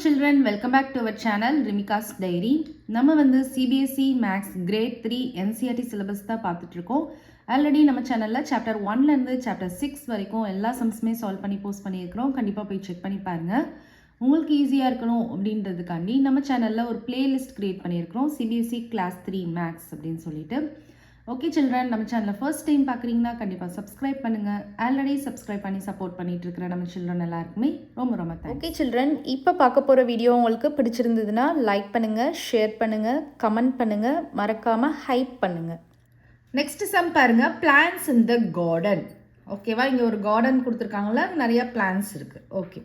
children, welcome back to our channel Rimika's Diary. நம்ம வந்து CBSE Max Grade 3 NCERT syllabus தான் பார்த்துட்டு இருக்கோம். ஆல்ரெடி நம்ம சேனல்ல சாப்டர் 1ல இருந்து சாப்டர் 6 வரைக்கும் எல்லா சம்ஸுமே சால்வ் பண்ணி போஸ்ட் பண்ணியிருக்கிறோம். கண்டிப்பாக போய் செக் பண்ணி பாருங்க. உங்களுக்கு ஈஸியாக இருக்கணும் அப்படின்றதுக்காண்டி நம்ம சேனலில் ஒரு பிளேலிஸ்ட் கிரியேட் பண்ணியிருக்கிறோம், CBSE Class 3 Max அப்படின்னு சொல்லிட்டு. ஓகே சில்ட்ரன், நம்ம சேனலில் ஃபர்ஸ்ட் டைம் பார்க்குறீங்கன்னா கண்டிப்பாக சப்ஸ்கிரைப் பண்ணுங்கள். ஆல்ரெடி சப்ஸ்கிரைப் பண்ணி சப்போர்ட் பண்ணிட்டு இருக்கிற நம்ம சில்ட்ரன் எல்லாருக்குமே ரொம்ப ரொம்ப தேங்க்ஸ். ஓகே சில்ட்ரன், இப்போ பார்க்க போகிற வீடியோ உங்களுக்கு பிடிச்சிருந்ததுன்னா லைக் பண்ணுங்கள், ஷேர் பண்ணுங்கள், கமெண்ட் பண்ணுங்கள், மறக்காமல் ஹைப் பண்ணுங்கள். நெக்ஸ்ட் சம் பாருங்கள், பிளான்ஸ் இன் த கார்டன். ஓகேவா, இங்கே ஒரு கார்டன் கொடுத்துருக்காங்களா, நிறைய பிளான்ஸ் இருக்குது. Okay,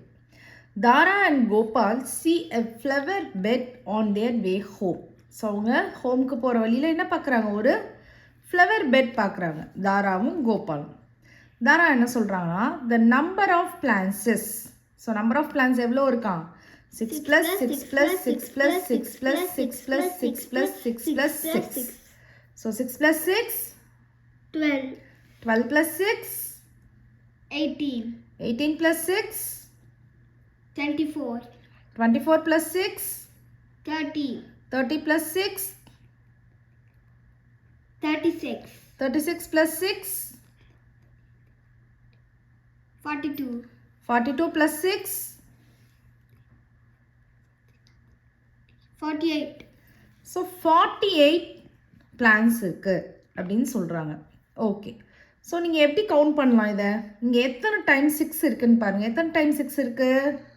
Tara and Gopal see a flower bed on their way home. So அவங்க ஹோம்க்கு போகிற வழியில் என்ன பார்க்குறாங்க, ஒரு ஃப்ளவர் பெட் பார்க்குறாங்க தாராவும் கோபாலும். தாரா என்ன சொல்கிறாங்கன்னா, the number of plants. So number of plants எவ்வளோ இருக்கான், 6 + 6 + 6 + 6 + 6 + 6 + 6 + 6. ஸோ 6 + 6 12. 12 + 6 18. 18 + 6 24. 24 + 6 30. 30 + 6 36. 36 + 6 42. 42 + 6 48. ஸோ 48 பிளான்ஸ் இருக்குது அப்படின்னு சொல்கிறாங்க. ஓகே, ஸோ நீங்கள் எப்படி கவுண்ட் பண்ணலாம் இதை, இங்கே எத்தனை டைம் 6 இருக்குன்னு பாருங்கள். எத்தனை டைம் 6 இருக்குது,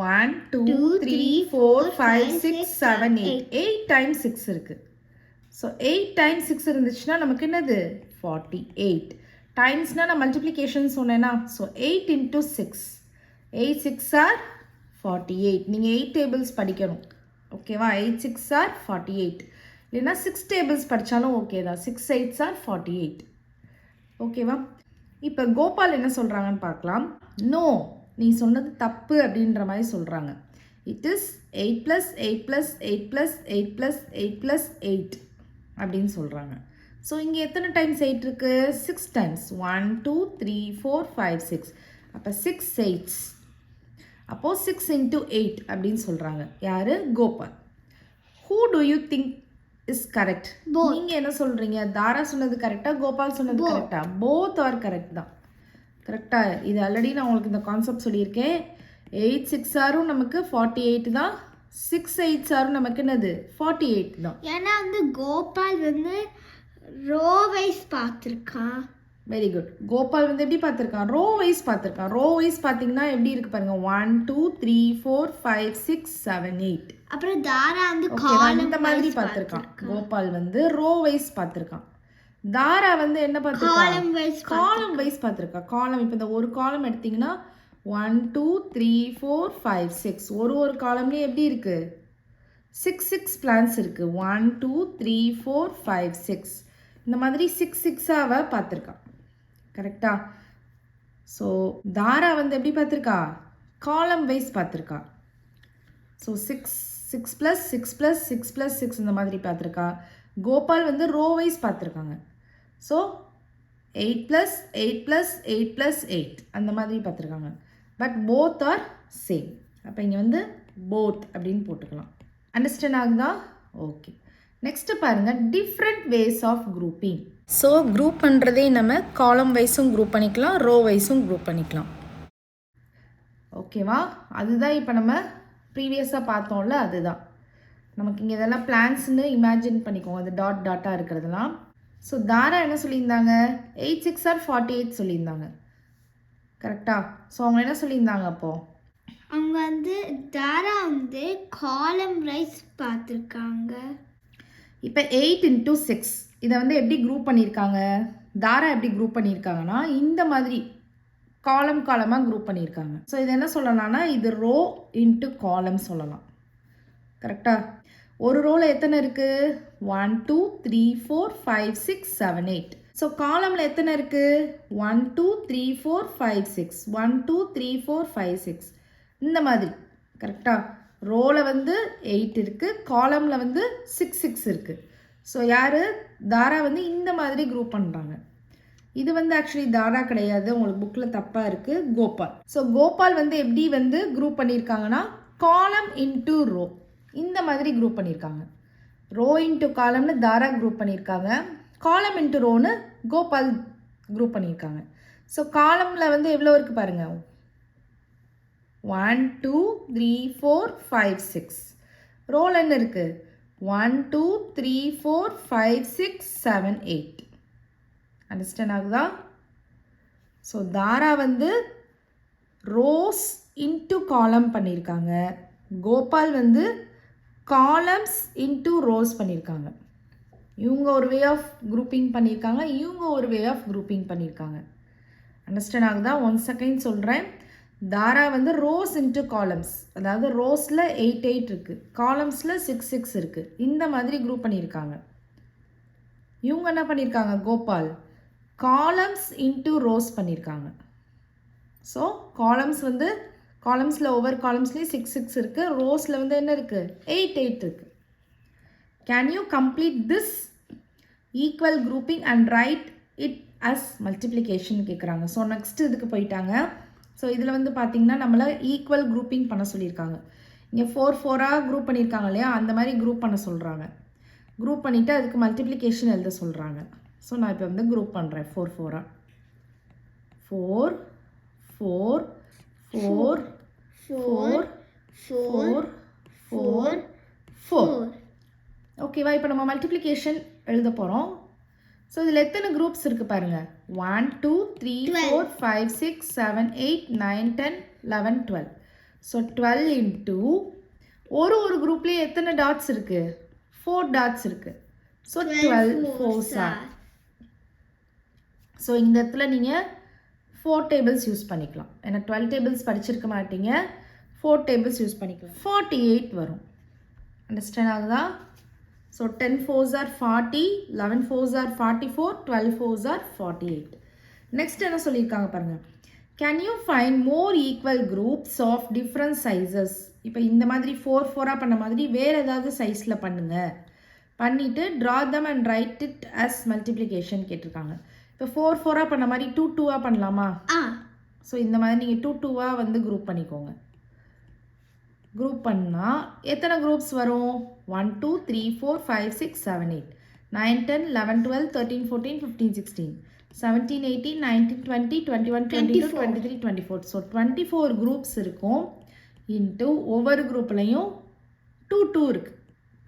1 2 3 4 5 6 7 8 8 டைம் 6 இருக்குது. ஸோ 8 டைம் 6 இருந்துச்சுன்னா நமக்கு என்னது 48. டைம்ஸ்னால் நான் மல்டிப்ளிகேஷன் சொன்னேன்னா, ஸோ 8 × 6 8 6 are 48. நீங்கள் 8 டேபிள்ஸ் படிக்கணும். ஓகேவா, 8 6 are 48. இல்லைன்னா 6 டேபிள்ஸ் படித்தாலும் ஓகே தான், 6 8s are 48. ஓகேவா, இப்போ கோபால் என்ன சொல்கிறாங்கன்னு பார்க்கலாம். நோ, நீ சொன்னது தப்பு அப்படின்ற மாதிரி சொல்கிறாங்க. இட் இஸ் 8 + 8 + 8 + 8 + 8 + 8 அப்படின்னு சொல்கிறாங்க. ஸோ இங்கே எத்தனை டைம்ஸ் 8 இருக்குது, 6 டைம்ஸ், 1 2 3 4 5 6. அப்போ 6 8s. அப்போது 6 × 8 அப்படின்னு சொல்கிறாங்க யார், Gopal. Who to you think is correct? நீங்கள் என்ன சொல்கிறீங்க, தாரா சொன்னது கரெக்டாக, கோபால் சொன்னது கரெக்டாக? போத் ஆர் கரெக்ட் தான். கரெக்டாக, இது ஆல்ரெடி நான் உங்களுக்கு இந்த கான்செப்ட் சொல்லியிருக்கேன். 8 6 ஆரும் நமக்கு 48 தான், 6 8 ஆரும் நமக்கு என்னது 48 தான். ஏன்னா வந்து கோபால் வந்து ரோ வைஸ் பார்த்துருக்கான். Very good. கோபால் வந்து எப்படி பார்த்துருக்கான், ரோ வைஸ் பார்த்துருக்கான். ரோ வைஸ் பார்த்தீங்கன்னா எப்படி இருக்கு பாருங்க, 1 2 3 4 5 6 7 8. அப்புறம் தாரா வந்து இந்த மாதிரி பார்த்துருக்கான். கோபால் வந்து ரோ வைஸ் பார்த்துருக்கான். தாரா வந்து என்ன பார்த்துருக்கான், காலம் வைஸ் பார்த்துருக்கா. காலம், இப்போ இந்த ஒரு காலம் எடுத்தீங்கன்னா 1 2 3 4 5 6, ஒரு காலம்லேயே எப்படி இருக்கு 6 6 பிளான்ஸ் இருக்கு. 1 2 3 4 5 6 இந்த மாதிரி 6 6ஆக பார்த்துருக்கா. கரெக்டா? ஸோ தாரா வந்து எப்படி பார்த்துருக்கா, காலம் வைஸ் பார்த்துருக்கா. ஸோ 6 6 + 6 + 6 + 6 இந்த மாதிரி பார்த்துருக்கா. கோபால் வந்து ரோ வைஸ் பார்த்துருக்காங்க. ஸோ 8 + 8 + 8 + 8 அந்த மாதிரி பார்த்துருக்காங்க. But both are same. அப்போ இங்கே வந்து போத் அப்படின்னு போட்டுக்கலாம். அண்டர்ஸ்டாண்ட் ஆகுதா? ஓகே, நெக்ஸ்ட்டு பாருங்கள், different ways of grouping. So group பண்ணுறதே நம்ம காலம் வைஸும் குரூப் பண்ணிக்கலாம், ரோ வைஸும் குரூப் பண்ணிக்கலாம். ஓகேவா, அதுதான் இப்போ நம்ம ப்ரீவியஸாக பார்த்தோம்ல, அதுதான் நமக்கு இங்கே இதெல்லாம் பிளான்ஸ்னு இமேஜின் பண்ணிக்கோங்க, அது டாட் டாட்டாக இருக்கிறதுலாம். ஸோ தாரா என்ன சொல்லியிருந்தாங்க, 8 6 are 48 சொல்லியிருந்தாங்க. கரெக்டா? ஸோ அவங்க என்ன சொல்லியிருந்தாங்க அப்போது, அவங்க வந்து தாரா வந்து காலம் வைஸ் பார்த்துருக்காங்க. இப்போ 8 × 6 இதை வந்து எப்படி குரூப் பண்ணியிருக்காங்க, தாரா எப்படி குரூப் பண்ணியிருக்காங்கன்னா இந்த மாதிரி காலமாக குரூப் பண்ணியிருக்காங்க. ஸோ இது என்ன சொல்லலாம்னா, இது ரோ இன்ட்டு காலம் சொல்லலாம். கரெக்டாக? ஒரு ரோவில் எத்தனை இருக்குது, 1 2 3 4 5 6 7 8. ஸோ காலமில் எத்தனை இருக்குது, 1 2 3 4 5 6 1 2 3 4 5 6 இந்த மாதிரி. கரெக்டாக? ரோவில் வந்து 8 இருக்குது, காலமில் வந்து 6 6 இருக்குது. ஸோ யார், தாரா வந்து இந்த மாதிரி குரூப் பண்ணுறாங்க. இது வந்து ஆக்சுவலி தாரா கிடையாது, உங்களுக்கு புக்கில் தப்பாக இருக்குது, கோபால். ஸோ கோபால் வந்து எப்படி வந்து குரூப் பண்ணியிருக்காங்கன்னா காலம் இன்ட்டு ரோ இந்த மாதிரி குரூப் பண்ணியிருக்காங்க. ரோ இன்ட்டு காலம்னு தாரா குரூப் பண்ணியிருக்காங்க, காலம் இன்ட்டு ரோன்னு கோபால் குரூப் பண்ணியிருக்காங்க. ஸோ காலமில் வந்து எவ்வளோ இருக்குது பாருங்கள், 1 2 3 4 5 6. ரோல் என்ன இருக்குது, 1 2 3 4 5 6 7 8. அண்டர்ஸ்டாண்ட் ஆகுதா? ஸோ தாரா வந்து ரோஸ் இன்ட்டு காலம் பண்ணியிருக்காங்க, கோபால் வந்து காலம்ஸ் இன்ட்டு ரோஸ் பண்ணியிருக்காங்க. இவங்க ஒரு வே ஆஃப் குரூப்பிங் பண்ணியிருக்காங்க, இவங்க ஒரு வே ஆஃப் குரூப்பிங் பண்ணியிருக்காங்க. அண்டர்ஸ்டாண்ட் ஆகுதா? 1 செகண்ட் சொல்கிறேன். தாரா வந்து ரோஸ் இன்ட்டு காலம்ஸ், அதாவது ரோஸில் 8 8 இருக்குது, காலம்ஸில் 6 6 இருக்குது, இந்த மாதிரி குரூப் பண்ணியிருக்காங்க. இவங்க என்ன பண்ணியிருக்காங்க, கோபால் காலம்ஸ் இன்ட்டு ரோஸ் பண்ணியிருக்காங்க. ஸோ காலம்ஸ் வந்து காலம்ஸில் ஒவ்வொரு காலம்ஸ்லேயும் 6 6 இருக்குது, ரோஸில் வந்து என்ன இருக்குது, 8 8 இருக்குது. Can you complete this equal grouping and write it as multiplication கேட்குறாங்க. ஸோ நெக்ஸ்ட் இதுக்கு போயிட்டாங்க. ஸோ இதில் வந்து பார்த்திங்கன்னா நம்மளை ஈக்குவல் குரூப்பிங் பண்ண சொல்லியிருக்காங்க. இங்கே 4 4ஆக குரூப் பண்ணியிருக்காங்க இல்லையா, அந்த மாதிரி குரூப் பண்ண சொல்கிறாங்க. குரூப் பண்ணிவிட்டு அதுக்கு மல்டிப்ளிகேஷன் எழுத சொல்கிறாங்க. ஸோ நான் இப்போ வந்து குரூப் பண்ணுறேன் 4 4ஆக. 4 4 4 4 4 4 4. ஓகேவா? இப்போ நம்ம மல்டிப்ளிகேஷன் எழுத போகிறோம். ஸோ இதில் எத்தனை குரூப்ஸ் இருக்குது பாருங்கள், 1 2 3 4 5 6 7 8 9 10 11 12. ஸோ 12 இன்ட்டு ஒரு குரூப்லேயே எத்தனை டாட்ஸ் இருக்குது, 4 டாட்ஸ் இருக்குது. So 12 4s are. ஸோ இந்த இடத்துல நீங்கள் 4 டேபிள்ஸ் யூஸ் பண்ணிக்கலாம். ஏன்னா 12 டேபிள்ஸ் படிச்சிருக்க மாட்டீங்க, 4 டேபிள்ஸ் யூஸ் பண்ணிக்கலாம். 48 வரும். அண்டர்ஸ்டாண்ட் ஆகுதா? So 10 4s are 40, 11 4s are 44, 12 4s are 48. Next என்ன சொல்லியிருக்காங்க பாருங்கள், can you find more equal groups of different sizes. இப்போ இந்த மாதிரி 4 4ஆக பண்ண மாதிரி வேறு ஏதாவது சைஸில் பண்ணுங்கள், பண்ணிவிட்டு draw them and write it as multiplication கேட்டிருக்காங்க. இப்போ 4 4ஆக பண்ண மாதிரி 2 2ஆக பண்ணலாமா? ஸோ இந்த மாதிரி நீங்கள் 2 2ஆக வந்து குரூப் பண்ணிக்கோங்க. குரூப் பண்ணால் எத்தனை குரூப்ஸ் வரும், 1 2 3 4 5 6 7 8 9 10 11 12 13 14 15 16 17 18 19 20 21 22 23 24. ஸோ 24 குரூப்ஸ் இருக்கும். இன்ட்டு ஒவ்வொரு குரூப்லையும் 2 2 இருக்குது.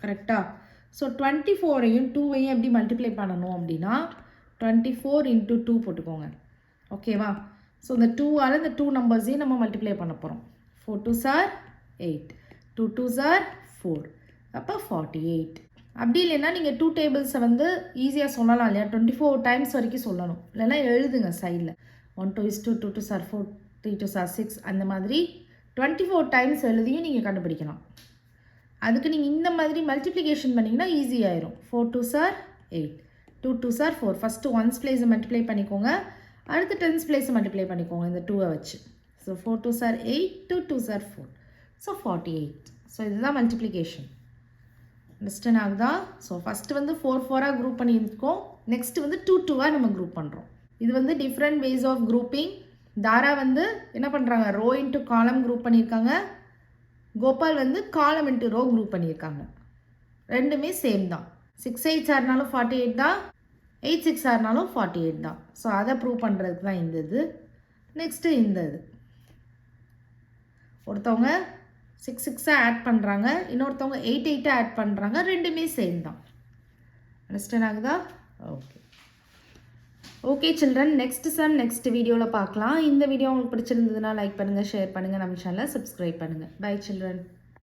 கரெக்டாக? ஸோ 24ஐயும் 2ஐயும் எப்படி மல்டிப்ளை பண்ணணும் அப்படின்னா 24 இன்ட்டு 2 போட்டுக்கோங்க. ஓகேவா? ஸோ இந்த 2ஆல் இந்த 2 நம்பர்ஸையும் நம்ம மல்டிப்ளை பண்ண போகிறோம். 4 2s are 8, 2 2s are 4, அப்போ 48. அப்படி இல்லைன்னா நீங்கள் 2 டேபிள்ஸை வந்து ஈஸியாக சொல்லலாம் இல்லையா, 24 டைம்ஸ் வரைக்கும் சொல்லணும். இல்லைன்னா எழுதுங்க சைடில் 1 2 is 2, 2 2s are 4, 3 2s are 6, அந்த மாதிரி 24 டைம்ஸ் எழுதியும் நீங்கள் கண்டுபிடிக்கலாம். அதுக்கு நீங்கள் இந்த மாதிரி மல்டிப்ளிகேஷன் பண்ணிங்கன்னா ஈஸியாகிடும். 4 2s are 8, 2 2s are 4. First 1s பிளேஸை மல்டிப்ளை பண்ணிக்கோங்க, அடுத்து 10s பிளேஸை மல்டிப்ளை பண்ணிக்கோங்க இந்த 2ஐ வச்சு. So 4 2s are 8, 2 2s are 4. So 48. So இதுதான் மல்டிப்ளிகேஷன். அண்டர்ஸ்டாண்ட் ஆகுதா? ஸோ ஃபஸ்ட்டு வந்து 4 4ஆக குரூப் பண்ணியிருக்கோம், நெக்ஸ்ட்டு வந்து 2 2ஆக நம்ம குரூப் பண்ணுறோம். இது வந்து டிஃப்ரெண்ட் வேஸ் ஆஃப் குரூப்பிங். தாரா வந்து என்ன பண்ணுறாங்க, ரோ இன்ட்டு காலம் குரூப் பண்ணியிருக்காங்க, கோபால் வந்து காலம் இன்ட்டு ரோ குரூப் பண்ணியிருக்காங்க. ரெண்டுமே சேம் தான். 6 8s ஆறுனாலும் 48 தான், 8 6 ஆறுனாலும் 48 தான். ஸோ அதை ப்ரூவ் பண்ணுறதுக்கு தான் இந்த இது. நெக்ஸ்ட்டு இந்த இது, ஒருத்தவங்க 6 6 ஆட் பண்ணுறாங்க, இன்னொருத்தவங்க 8 8 ஆட் பண்ணுறாங்க, ரெண்டுமே சேம் தான். அண்டர்ஸ்டாண்ட் ஆகுதா? Okay okay children, next sum next வீடியோவில் பார்க்கலாம். இந்த வீடியோ உங்களுக்கு பிடிச்சிருந்ததுன்னா லைக் பண்ணுங்கள், ஷேர் பண்ணுங்கள், நம்ம சேனலை சப்ஸ்கிரைப் பண்ணுங்கள். Bye children.